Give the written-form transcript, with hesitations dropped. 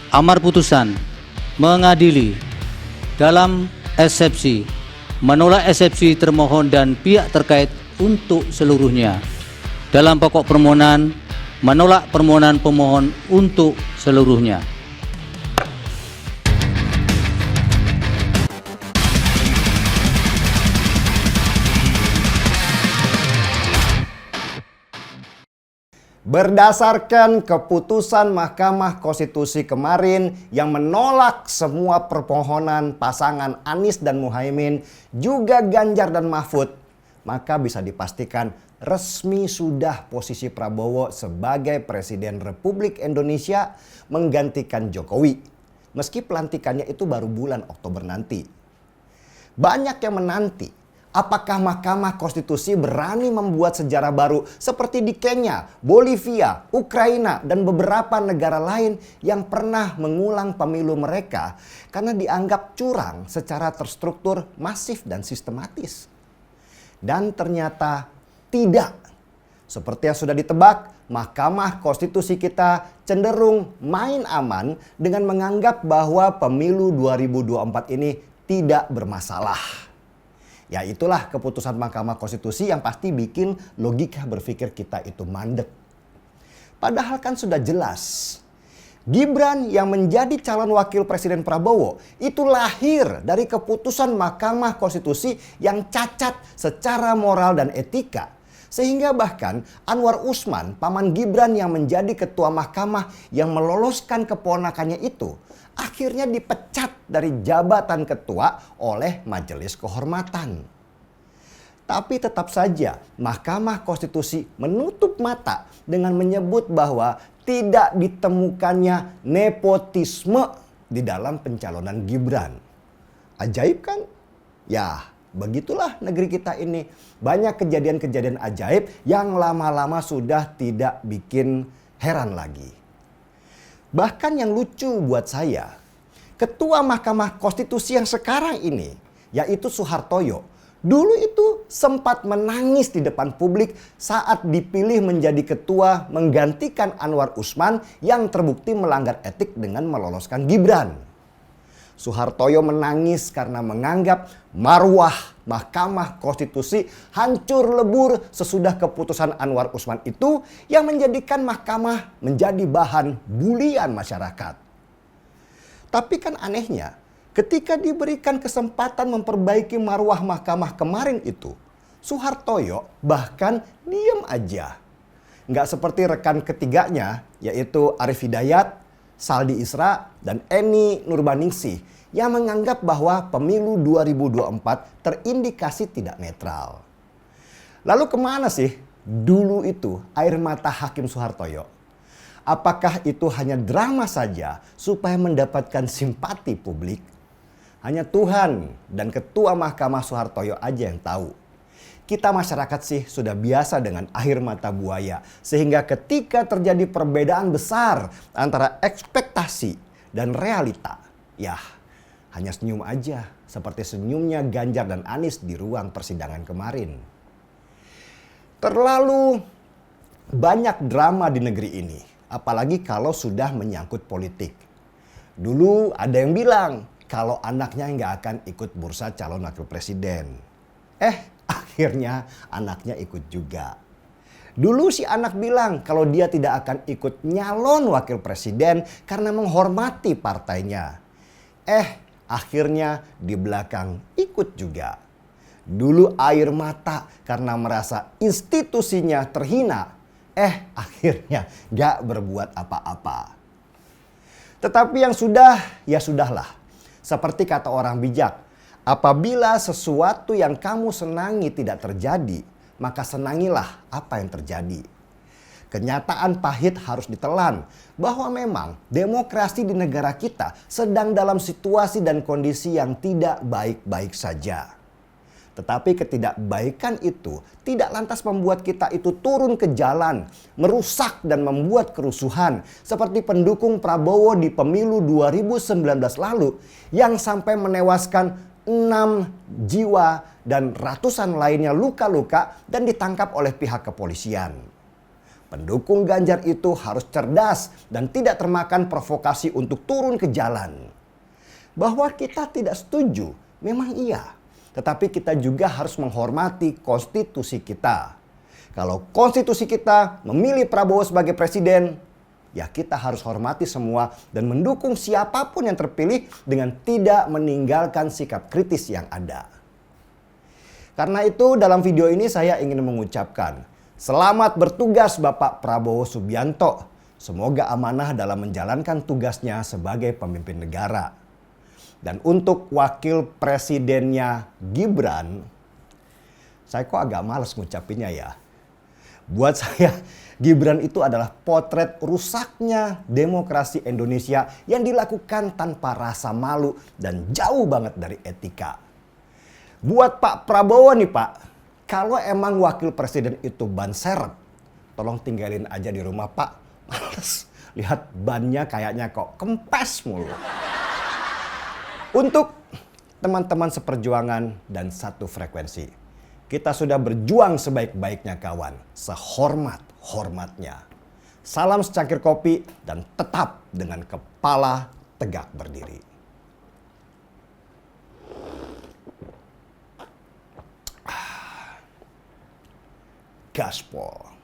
Amar putusan mengadili dalam eksepsi, menolak eksepsi termohon dan pihak terkait untuk seluruhnya. Dalam pokok permohonan, menolak permohonan pemohon untuk seluruhnya. Berdasarkan keputusan Mahkamah Konstitusi kemarin yang menolak semua permohonan pasangan Anies dan Muhaimin, juga Ganjar dan Mahfud, maka bisa dipastikan resmi sudah posisi Prabowo sebagai Presiden Republik Indonesia menggantikan Jokowi. Meski pelantikannya itu baru bulan Oktober nanti. Banyak yang menanti apakah Mahkamah Konstitusi berani membuat sejarah baru seperti di Kenya, Bolivia, Ukraina, dan beberapa negara lain yang pernah mengulang pemilu mereka karena dianggap curang secara terstruktur, masif, dan sistematis. Dan ternyata tidak. Seperti yang sudah ditebak, Mahkamah Konstitusi kita cenderung main aman dengan menganggap bahwa pemilu 2024 ini tidak bermasalah. Ya itulah keputusan Mahkamah Konstitusi yang pasti bikin logika berpikir kita itu mandek. Padahal kan sudah jelas. Gibran yang menjadi calon wakil Presiden Prabowo itu lahir dari keputusan Mahkamah Konstitusi yang cacat secara moral dan etika. Sehingga bahkan Anwar Usman, paman Gibran yang menjadi ketua mahkamah yang meloloskan keponakannya itu, akhirnya dipecat dari jabatan ketua oleh Majelis Kehormatan. Tapi tetap saja Mahkamah Konstitusi menutup mata dengan menyebut bahwa tidak ditemukannya nepotisme di dalam pencalonan Gibran. Ajaib kan? Ya, begitulah negeri kita ini. Banyak kejadian-kejadian ajaib yang lama-lama sudah tidak bikin heran lagi. Bahkan yang lucu buat saya, Ketua Mahkamah Konstitusi yang sekarang ini, yaitu Soehartojo, dulu itu sempat menangis di depan publik saat dipilih menjadi ketua menggantikan Anwar Usman yang terbukti melanggar etik dengan meloloskan Gibran. Soehartojo menangis karena menganggap marwah Mahkamah Konstitusi hancur lebur sesudah keputusan Anwar Usman itu yang menjadikan mahkamah menjadi bahan bulian masyarakat. Tapi kan anehnya, ketika diberikan kesempatan memperbaiki marwah mahkamah kemarin itu, Soehartojo bahkan diam aja. Nggak seperti rekan ketiganya, yaitu Arief Hidayat, Saldi Isra, dan Eni Nurbaningsih yang menganggap bahwa pemilu 2024 terindikasi tidak netral. Lalu kemana sih dulu itu air mata Hakim Soehartojo? Apakah itu hanya drama saja supaya mendapatkan simpati publik? Hanya Tuhan dan Ketua Mahkamah Soehartojo aja yang tahu. Kita masyarakat sih sudah biasa dengan air mata buaya. Sehingga ketika terjadi perbedaan besar antara ekspektasi dan realita, ya hanya senyum aja seperti senyumnya Ganjar dan Anies di ruang persidangan kemarin. Terlalu banyak drama di negeri ini, apalagi kalau sudah menyangkut politik. Dulu ada yang bilang kalau anaknya nggak akan ikut bursa calon wakil presiden. Akhirnya anaknya ikut juga. Dulu si anak bilang kalau dia tidak akan ikut nyalon wakil presiden karena menghormati partainya. Akhirnya di belakang ikut juga. Dulu air mata karena merasa institusinya terhina. Akhirnya gak berbuat apa-apa. Tetapi yang sudah, ya sudahlah. Seperti kata orang bijak, apabila sesuatu yang kamu senangi tidak terjadi, maka senangilah apa yang terjadi. Kenyataan pahit harus ditelan bahwa memang demokrasi di negara kita sedang dalam situasi dan kondisi yang tidak baik-baik saja. Tetapi ketidakbaikan itu tidak lantas membuat kita itu turun ke jalan, merusak dan membuat kerusuhan seperti pendukung Prabowo di pemilu 2019 lalu yang sampai menewaskan 6 jiwa dan ratusan lainnya luka-luka dan ditangkap oleh pihak kepolisian. Pendukung Ganjar itu harus cerdas dan tidak termakan provokasi untuk turun ke jalan. Bahwa kita tidak setuju, memang iya. Tetapi kita juga harus menghormati konstitusi kita. Kalau konstitusi kita memilih Prabowo sebagai presiden, ya kita harus hormati semua dan mendukung siapapun yang terpilih dengan tidak meninggalkan sikap kritis yang ada. Karena itu dalam video ini saya ingin mengucapkan, selamat bertugas Bapak Prabowo Subianto. Semoga amanah dalam menjalankan tugasnya sebagai pemimpin negara. Dan untuk wakil presidennya Gibran, saya kok agak malas ngucapinnya ya. Buat saya, Gibran itu adalah potret rusaknya demokrasi Indonesia yang dilakukan tanpa rasa malu dan jauh banget dari etika. Buat Pak Prabowo nih Pak, kalau emang wakil presiden itu ban serep, tolong tinggalin aja di rumah Pak. Males, lihat bannya kayaknya kok kempes mulu. Untuk teman-teman seperjuangan dan satu frekuensi, kita sudah berjuang sebaik-baiknya kawan, sehormat-hormatnya. Salam secangkir kopi dan tetap dengan kepala tegak berdiri. Gaspol.